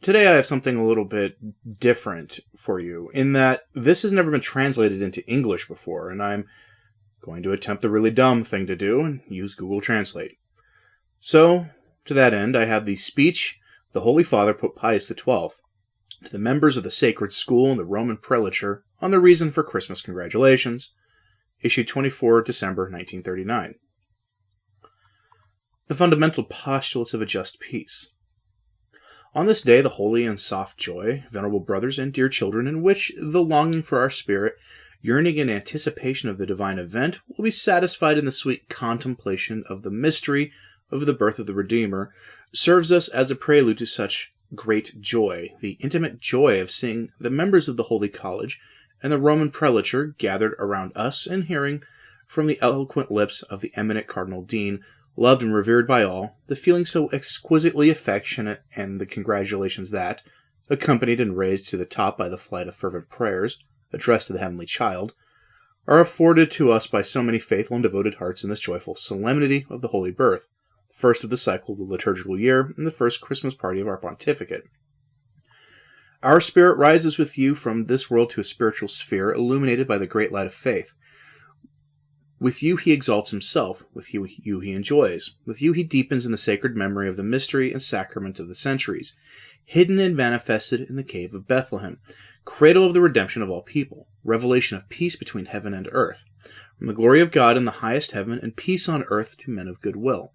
Today I have something a little bit different for you, in that this has never been translated into English before, and I'm going to attempt the really dumb thing to do and use Google Translate. So, to that end, I have the speech the Holy Father, Pope Pius XII, to the members of the Sacred School and the Roman Prelature on the reason for Christmas congratulations, issued 24 December 1939. The fundamental postulates of a just peace. On this day, the holy and soft joy, venerable brothers and dear children, in which the longing for our spirit, yearning in anticipation of the divine event, will be satisfied in the sweet contemplation of the mystery of the birth of the Redeemer, serves us as a prelude to such great joy, the intimate joy of seeing the members of the Holy College and the Roman Prelature gathered around us and hearing from the eloquent lips of the eminent Cardinal Dean, loved and revered by all, the feeling so exquisitely affectionate and the congratulations that, accompanied and raised to the top by the flight of fervent prayers, addressed to the Heavenly Child, are afforded to us by so many faithful and devoted hearts in this joyful solemnity of the Holy Birth, the first of the cycle of the liturgical year, and the first Christmas party of our pontificate. Our spirit rises with you from this world to a spiritual sphere illuminated by the great light of faith. With you he exalts himself, with you he enjoys, with you he deepens in the sacred memory of the mystery and sacrament of the centuries, hidden and manifested in the cave of Bethlehem, cradle of the redemption of all people, revelation of peace between heaven and earth, from the glory of God in the highest heaven and peace on earth to men of good will,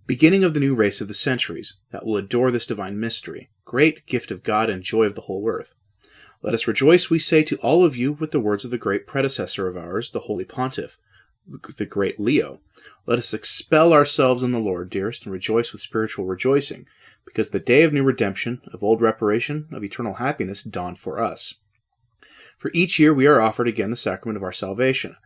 beginning of the new race of the centuries, that will adore this divine mystery, great gift of God and joy of the whole earth. Let us rejoice, we say, to all of you with the words of the great predecessor of ours, the Holy Pontiff, the great Leo. Let us expel ourselves in the Lord, dearest, and rejoice with spiritual rejoicing, because the day of new redemption, of old reparation, of eternal happiness dawned for us. For each year we are offered again the sacrament of our salvation,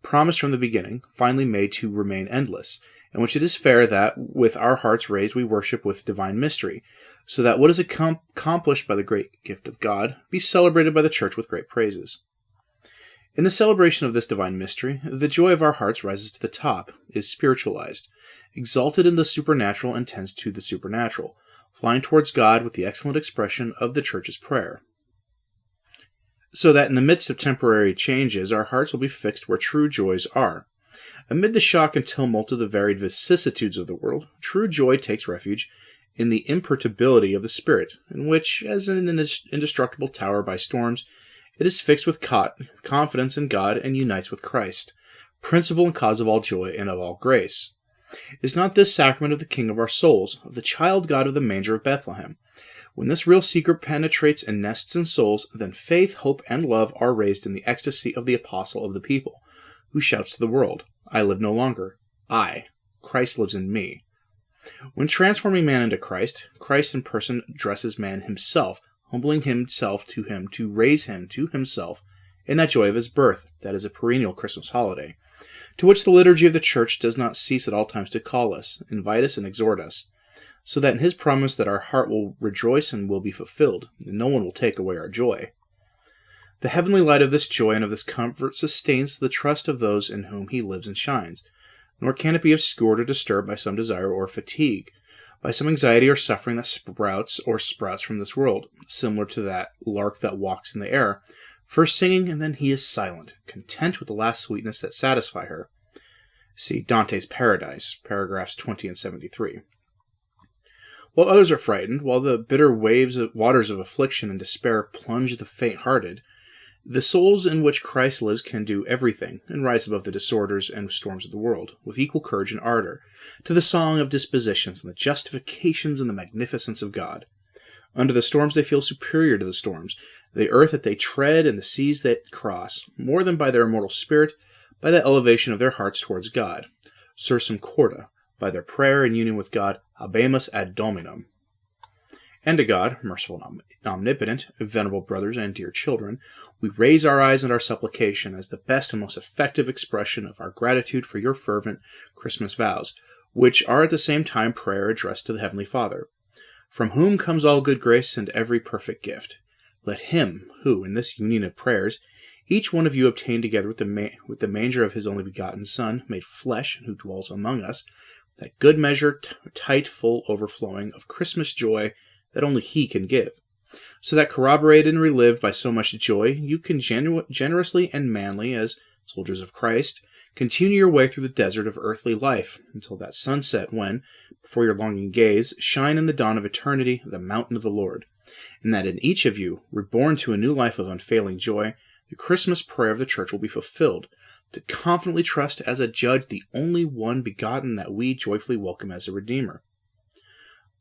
promised from the beginning, finally made to remain endless, in which it is fair that, with our hearts raised, we worship with divine mystery, so that what is accomplished by the great gift of God be celebrated by the Church with great praises. In the celebration of this divine mystery, the joy of our hearts rises to the top, is spiritualized, exalted in the supernatural and tends to the supernatural, flying towards God with the excellent expression of the Church's prayer. So that in the midst of temporary changes, our hearts will be fixed where true joys are. Amid the shock and tumult of the varied vicissitudes of the world, true joy takes refuge in the imperturbability of the spirit, in which, as in an indestructible tower by storms, it is fixed with confidence in God and unites with Christ, principle and cause of all joy and of all grace. Is not this sacrament of the King of our souls, of the child God of the manger of Bethlehem? When this real secret penetrates and nests in souls, then faith, hope, and love are raised in the ecstasy of the apostle of the people, who shouts to the world, I live no longer. Christ lives in me. When transforming man into Christ, Christ in person dresses man himself, humbling himself to him to raise him to himself in that joy of his birth, that is a perennial Christmas holiday, to which the liturgy of the Church does not cease at all times to call us, invite us, and exhort us, so that in his promise that our heart will rejoice and will be fulfilled, and no one will take away our joy. The heavenly light of this joy and of this comfort sustains the trust of those in whom he lives and shines, nor can it be obscured or disturbed by some desire or fatigue, by some anxiety or suffering that sprouts from this world, similar to that lark that walks in the air, first singing and then he is silent, content with the last sweetness that satisfy her. See Dante's Paradise, paragraphs 20 and 73. While others are frightened, while the bitter waters of affliction and despair plunge the faint-hearted, the souls in which Christ lives can do everything, and rise above the disorders and storms of the world, with equal courage and ardor, to the song of dispositions and the justifications and the magnificence of God. Under the storms they feel superior to the storms, the earth that they tread and the seas that cross, more than by their immortal spirit, by the elevation of their hearts towards God. Sursum Corda, by their prayer and union with God, habemus ad Dominum. And to God, merciful and omnipotent, venerable brothers and dear children, we raise our eyes and our supplication as the best and most effective expression of our gratitude for your fervent Christmas vows, which are at the same time prayer addressed to the Heavenly Father, from whom comes all good grace and every perfect gift. Let him, who, in this union of prayers, each one of you obtained together with the manger of his only begotten Son, made flesh, and who dwells among us, that good measure, tight, full, overflowing, of Christmas joy, that only He can give. So that corroborated and relived by so much joy, you can generously and manly, as soldiers of Christ, continue your way through the desert of earthly life until that sunset when, before your longing gaze, shine in the dawn of eternity the mountain of the Lord, and that in each of you, reborn to a new life of unfailing joy, the Christmas prayer of the Church will be fulfilled, to confidently trust as a judge the only one begotten that we joyfully welcome as a Redeemer.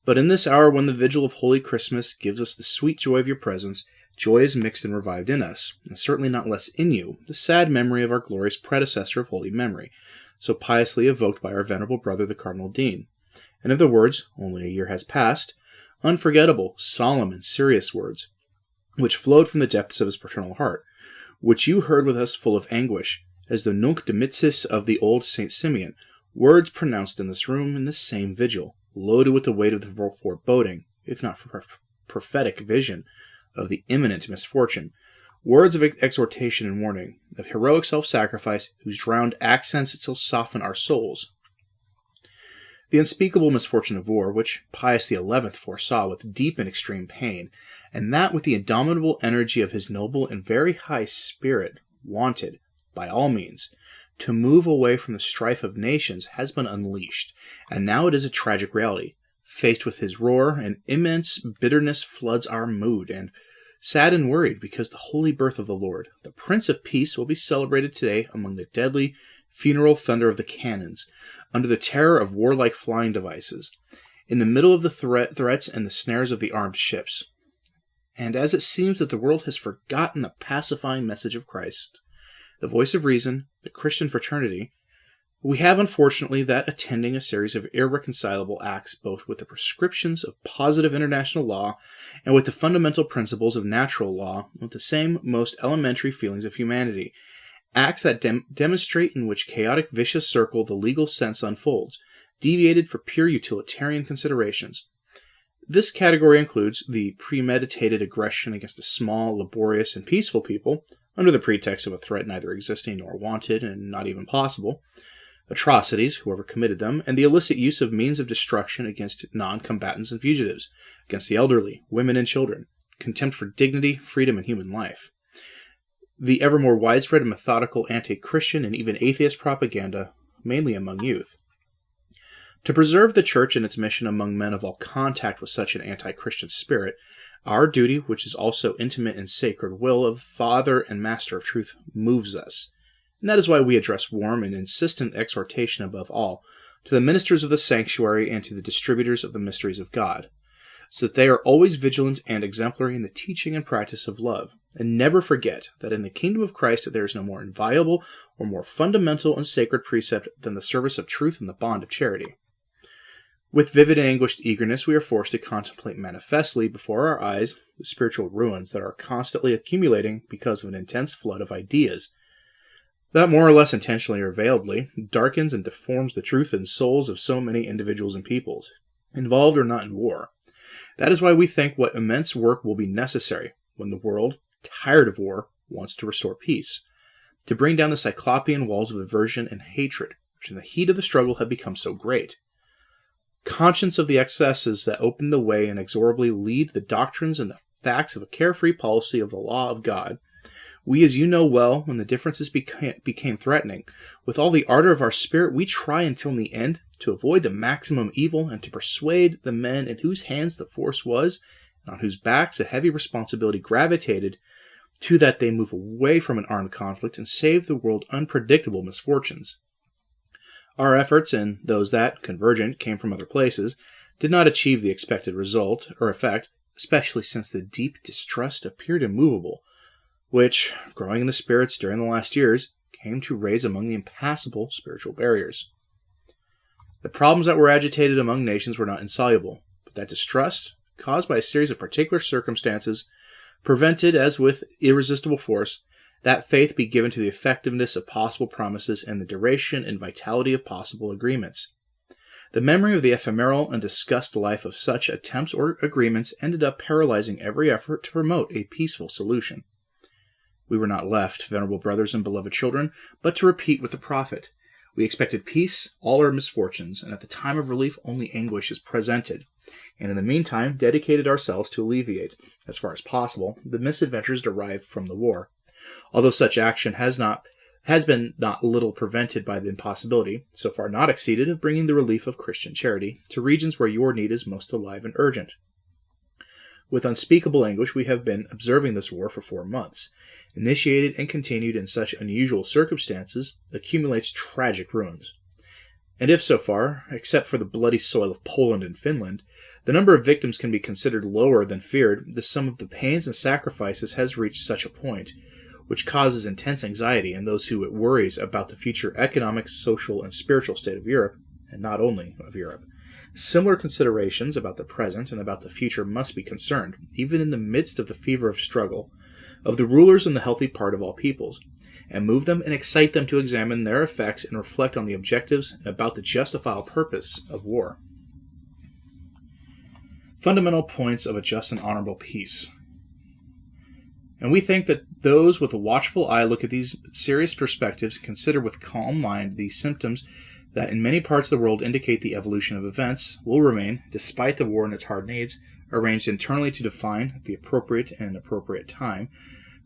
But in this hour when the vigil of Holy Christmas gives us the sweet joy of your presence, joy is mixed and revived in us, and certainly not less in you, the sad memory of our glorious predecessor of holy memory, so piously evoked by our venerable brother the Cardinal Dean. And of the words, only a year has passed, unforgettable, solemn, and serious words, which flowed from the depths of his paternal heart, which you heard with us full of anguish, as the Nunc Dimittis of the old St. Simeon, words pronounced in this room in this same vigil, loaded with the weight of the foreboding, if not for prophetic vision, of the imminent misfortune, words of exhortation and warning, of heroic self-sacrifice whose drowned accents shall soften our souls. The unspeakable misfortune of war, which Pius XI foresaw with deep and extreme pain, and that with the indomitable energy of his noble and very high spirit, wanted, by all means, to move away from the strife of nations, has been unleashed, and now it is a tragic reality. Faced with his roar, an immense bitterness floods our mood, and sad and worried because the holy birth of the Lord, the Prince of Peace, will be celebrated today among the deadly funeral thunder of the cannons, under the terror of warlike flying devices, in the middle of the threats and the snares of the armed ships. And as it seems that the world has forgotten the pacifying message of Christ, the voice of reason, the Christian fraternity, we have unfortunately that attending a series of irreconcilable acts both with the prescriptions of positive international law and with the fundamental principles of natural law, with the same most elementary feelings of humanity, acts that demonstrate in which chaotic vicious circle the legal sense unfolds, deviated for pure utilitarian considerations. This category includes the premeditated aggression against a small, laborious, and peaceful people, under the pretext of a threat neither existing nor wanted and not even possible, atrocities, whoever committed them, and the illicit use of means of destruction against non-combatants and fugitives, against the elderly, women, and children, contempt for dignity, freedom, and human life. The ever more widespread and methodical anti-Christian and even atheist propaganda, mainly among youth. To preserve the Church and its mission among men of all contact with such an anti-Christian spirit, our duty, which is also intimate and sacred will of Father and Master of Truth, moves us. And that is why we address warm and insistent exhortation above all to the ministers of the sanctuary and to the distributors of the mysteries of God, so that they are always vigilant and exemplary in the teaching and practice of love, and never forget that in the kingdom of Christ there is no more inviolable or more fundamental and sacred precept than the service of truth and the bond of charity. With vivid and anguished eagerness, we are forced to contemplate manifestly before our eyes the spiritual ruins that are constantly accumulating because of an intense flood of ideas that, more or less intentionally or veiledly, darkens and deforms the truth and souls of so many individuals and peoples, involved or not in war. That is why we think what immense work will be necessary when the world, tired of war, wants to restore peace, to bring down the cyclopean walls of aversion and hatred, which in the heat of the struggle have become so great. Conscious of the excesses that open the way and inexorably lead the doctrines and the facts of a carefree policy of the law of God, we, as you know well, when the differences became threatening, with all the ardor of our spirit, we try until in the end to avoid the maximum evil and to persuade the men in whose hands the force was, and on whose backs a heavy responsibility gravitated, to that they move away from an armed conflict and save the world unpredictable misfortunes. Our efforts, and those that, convergent, came from other places, did not achieve the expected result or effect, especially since the deep distrust appeared immovable, which, growing in the spirits during the last years, came to raise among the impassable spiritual barriers. The problems that were agitated among nations were not insoluble, but that distrust, caused by a series of particular circumstances, prevented, as with irresistible force, that faith be given to the effectiveness of possible promises and the duration and vitality of possible agreements. The memory of the ephemeral and discussed life of such attempts or agreements ended up paralyzing every effort to promote a peaceful solution. We were not left, venerable brothers and beloved children, but to repeat with the prophet. We expected peace, all our misfortunes, and at the time of relief only anguish is presented. and in the meantime dedicated ourselves to alleviate, as far as possible, the misadventures derived from the war. Although such action has been not little prevented by the impossibility, so far not exceeded, of bringing the relief of Christian charity to regions where your need is most alive and urgent. With unspeakable anguish we have been observing this war for 4 months. Initiated and continued in such unusual circumstances, accumulates tragic ruins. And if so far, except for the bloody soil of Poland and Finland, the number of victims can be considered lower than feared, the sum of the pains and sacrifices has reached such a point, which causes intense anxiety in those who it worries about the future economic, social, and spiritual state of Europe, and not only of Europe. Similar considerations about the present and about the future must be concerned, even in the midst of the fever of struggle, of the rulers and the healthy part of all peoples, and move them and excite them to examine their effects and reflect on the objectives and about the justifiable purpose of war. Fundamental points of a just and honorable peace. And we think that those with a watchful eye look at these serious perspectives and consider with calm mind these symptoms that in many parts of the world indicate the evolution of events, will remain, despite the war and its hard needs, arranged internally to define the appropriate and inappropriate time,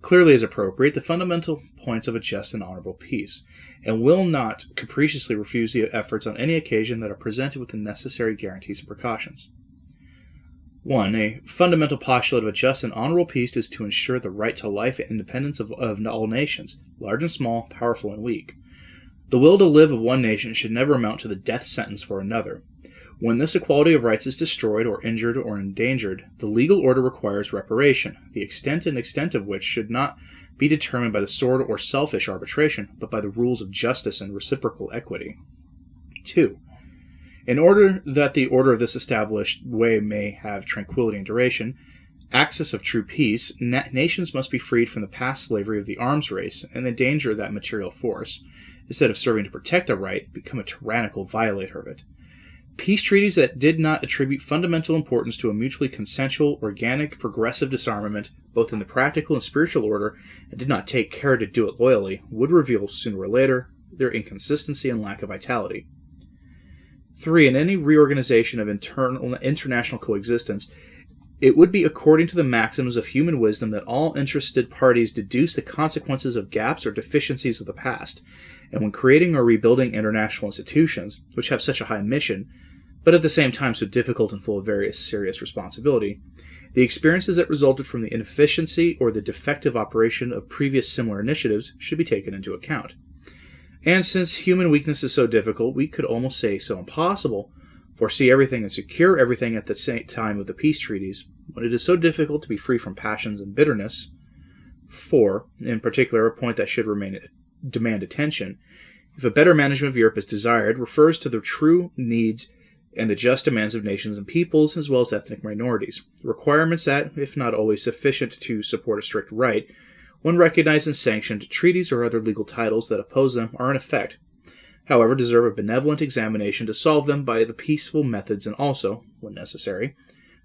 clearly as appropriate, the fundamental points of a just and honorable peace, and will not capriciously refuse the efforts on any occasion that are presented with the necessary guarantees and precautions. 1. A fundamental postulate of a just and honorable peace is to ensure the right to life and independence of all nations, large and small, powerful and weak. The will to live of one nation should never amount to the death sentence for another. When this equality of rights is destroyed or injured or endangered, the legal order requires reparation, the extent of which should not be determined by the sword or selfish arbitration, but by the rules of justice and reciprocal equity. 2. In order that the order of this established way may have tranquility and duration, access of true peace, nations must be freed from the past slavery of the arms race and the danger of that material force, instead of serving to protect a right, become a tyrannical violator of it. Peace treaties that did not attribute fundamental importance to a mutually consensual, organic, progressive disarmament, both in the practical and spiritual order, and did not take care to do it loyally, would reveal sooner or later their inconsistency and lack of vitality. 3. In any reorganization of international coexistence, it would be according to the maxims of human wisdom that all interested parties deduce the consequences of gaps or deficiencies of the past, and when creating or rebuilding international institutions, which have such a high mission, but at the same time so difficult and full of various serious responsibility, the experiences that resulted from the inefficiency or the defective operation of previous similar initiatives should be taken into account. And since human weakness is so difficult, we could almost say so impossible, foresee everything and secure everything at the same time of the peace treaties, when it is so difficult to be free from passions and bitterness. 4. In particular, a point that should demand attention, if a better management of Europe is desired, refers to the true needs and the just demands of nations and peoples, as well as ethnic minorities, requirements that, if not always sufficient to support a strict right, when recognized and sanctioned, treaties or other legal titles that oppose them are in effect, however, deserve a benevolent examination to solve them by the peaceful methods and also, when necessary,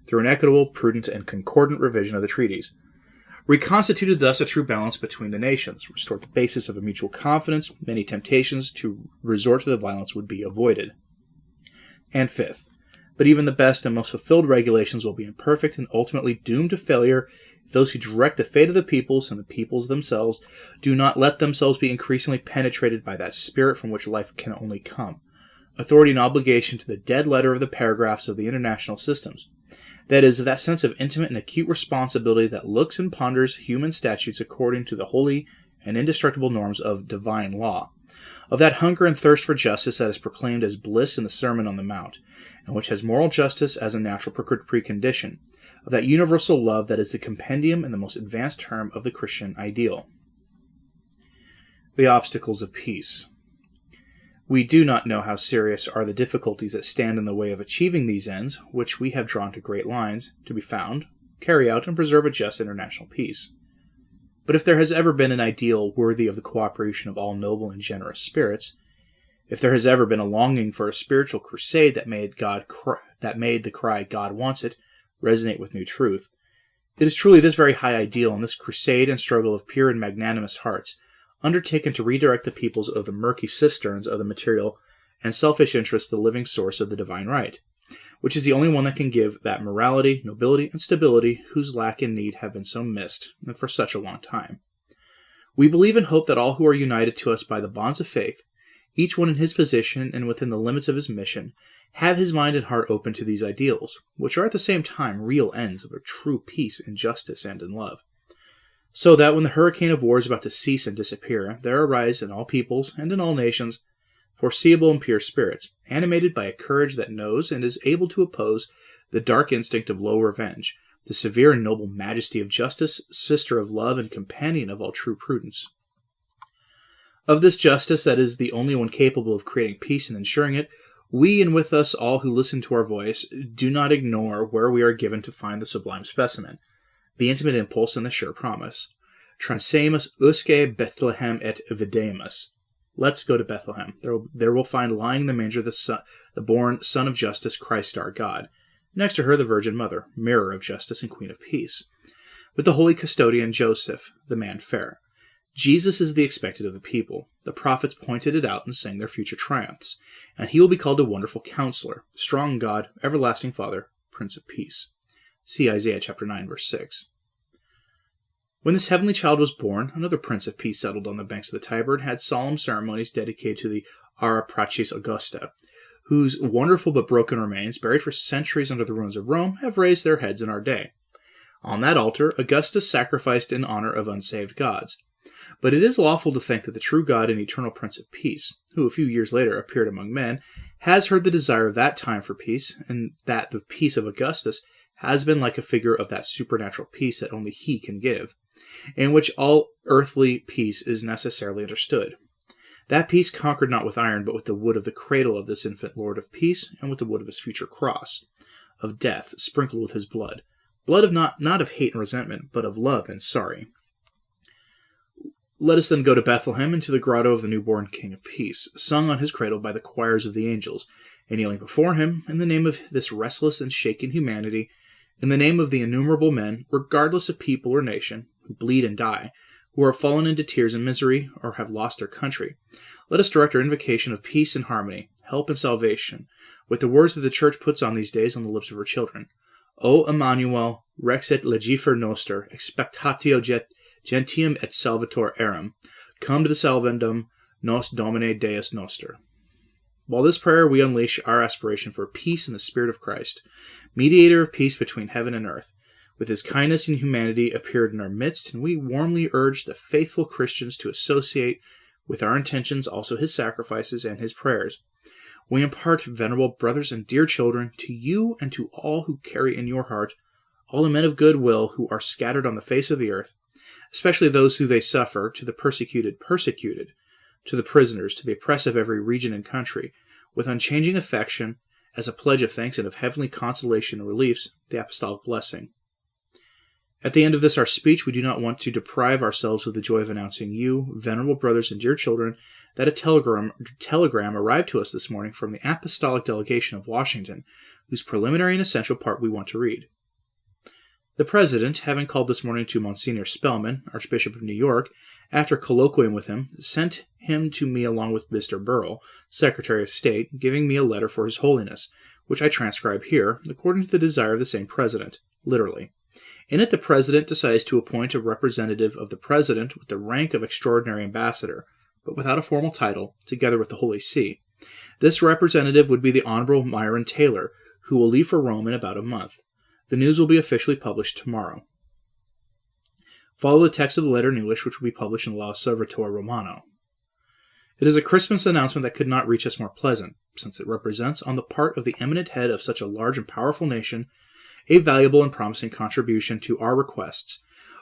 through an equitable, prudent, and concordant revision of the treaties. Reconstituted thus a true balance between the nations, restored the basis of a mutual confidence, many temptations to resort to the violence would be avoided. And 5th, but even the best and most fulfilled regulations will be imperfect and ultimately doomed to failure if those who direct the fate of the peoples and the peoples themselves do not let themselves be increasingly penetrated by that spirit from which life can only come, authority and obligation to the dead letter of the paragraphs of the international systems. That is, that sense of intimate and acute responsibility that looks and ponders human statutes according to the holy and indestructible norms of divine law, of that hunger and thirst for justice that is proclaimed as bliss in the Sermon on the Mount, and which has moral justice as a natural precondition, of that universal love that is the compendium and the most advanced term of the Christian ideal. The obstacles of peace. We do not know how serious are the difficulties that stand in the way of achieving these ends, which we have drawn to great lines, to be found, carry out, and preserve a just international peace. But if there has ever been an ideal worthy of the cooperation of all noble and generous spirits, if there has ever been a longing for a spiritual crusade that made the cry "God wants it" resonate with new truth, it is truly this very high ideal and this crusade and struggle of pure and magnanimous hearts, undertaken to redirect the peoples of the murky cisterns of the material and selfish interest the living source of the divine right, which is the only one that can give that morality, nobility, and stability whose lack and need have been so missed and for such a long time. We believe and hope that all who are united to us by the bonds of faith, each one in his position and within the limits of his mission, have his mind and heart open to these ideals, which are at the same time real ends of a true peace in justice and in love. So that when the hurricane of war is about to cease and disappear, there arise in all peoples and in all nations foreseeable and pure spirits, animated by a courage that knows and is able to oppose the dark instinct of low revenge, the severe and noble majesty of justice, sister of love and companion of all true prudence. Of this justice that is the only one capable of creating peace and ensuring it, we and with us all who listen to our voice do not ignore where we are given to find the sublime specimen, the intimate impulse and the sure promise. Transemus usque Bethlehem et videmus. Let's go to Bethlehem. There we'll find lying in the manger the born Son of Justice, Christ our God. Next to her, the Virgin Mother, mirror of justice and Queen of Peace. With the holy custodian Joseph, the man fair. Jesus is the expected of the people. The prophets pointed it out and sang their future triumphs. And he will be called a wonderful counselor, strong God, everlasting Father, Prince of Peace. See Isaiah chapter 9, verse 6. When this heavenly child was born, another Prince of Peace settled on the banks of the Tiber and had solemn ceremonies dedicated to the Ara Pacis Augusta, whose wonderful but broken remains, buried for centuries under the ruins of Rome, have raised their heads in our day. On that altar, Augustus sacrificed in honor of unsaved gods. But it is lawful to think that the true God and eternal Prince of Peace, who a few years later appeared among men, has heard the desire of that time for peace, and that the peace of Augustus has been like a figure of that supernatural peace that only he can give, in which all earthly peace is necessarily understood. That peace conquered not with iron, but with the wood of the cradle of this infant Lord of Peace, and with the wood of his future cross, of death, sprinkled with his blood of not of hate and resentment, but of love and sorry. Let us then go to Bethlehem and to the grotto of the newborn King of Peace, sung on his cradle by the choirs of the angels, and kneeling before him, in the name of this restless and shaken humanity, in the name of the innumerable men, regardless of people or nation, who bleed and die, who are fallen into tears and misery, or have lost their country, let us direct our invocation of peace and harmony, help and salvation, with the words that the Church puts on these days on the lips of her children. O Emmanuel, rex et legifer noster, expectatio gentium et salvator eram, come to the salvendum nos Domine Deus noster. While this prayer, we unleash our aspiration for peace in the Spirit of Christ, mediator of peace between heaven and earth. With his kindness and humanity appeared in our midst, and we warmly urge the faithful Christians to associate with our intentions also his sacrifices and his prayers. We impart, venerable brothers and dear children, to you and to all who carry in your heart all the men of good will who are scattered on the face of the earth, especially those who they suffer, to the persecuted, to the prisoners, to the oppressed of every region and country, with unchanging affection, as a pledge of thanks and of heavenly consolation and reliefs, the apostolic blessing. At the end of this our speech, we do not want to deprive ourselves of the joy of announcing you, venerable brothers and dear children, that a telegram arrived to us this morning from the apostolic delegation of Washington, whose preliminary and essential part we want to read. The President, having called this morning to Monsignor Spellman, Archbishop of New York, after colloquium with him, sent him to me along with Mr. Burrell, Secretary of State, giving me a letter for His Holiness, which I transcribe here, according to the desire of the same President, literally. In it, the President decides to appoint a representative of the President with the rank of Extraordinary Ambassador, but without a formal title, together with the Holy See. This representative would be the Honorable Myron Taylor, who will leave for Rome in about a month. The news will be officially published tomorrow. Follow the text of the letter in English, which will be published in L'Osservatore Romano. It is a Christmas announcement that could not reach us more pleasant, since it represents, on the part of the eminent head of such a large and powerful nation, a valuable and promising contribution to our requests,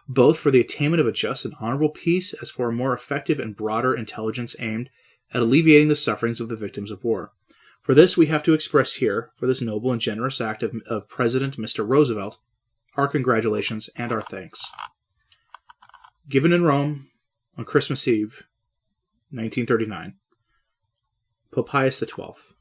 both for the attainment of a just and honorable peace, as for a more effective and broader intelligence aimed at alleviating the sufferings of the victims of war. For this we have to express here, for this noble and generous act of President Mr. Roosevelt, our congratulations and our thanks. Given in Rome on Christmas Eve, 1939. Pope Pius XII.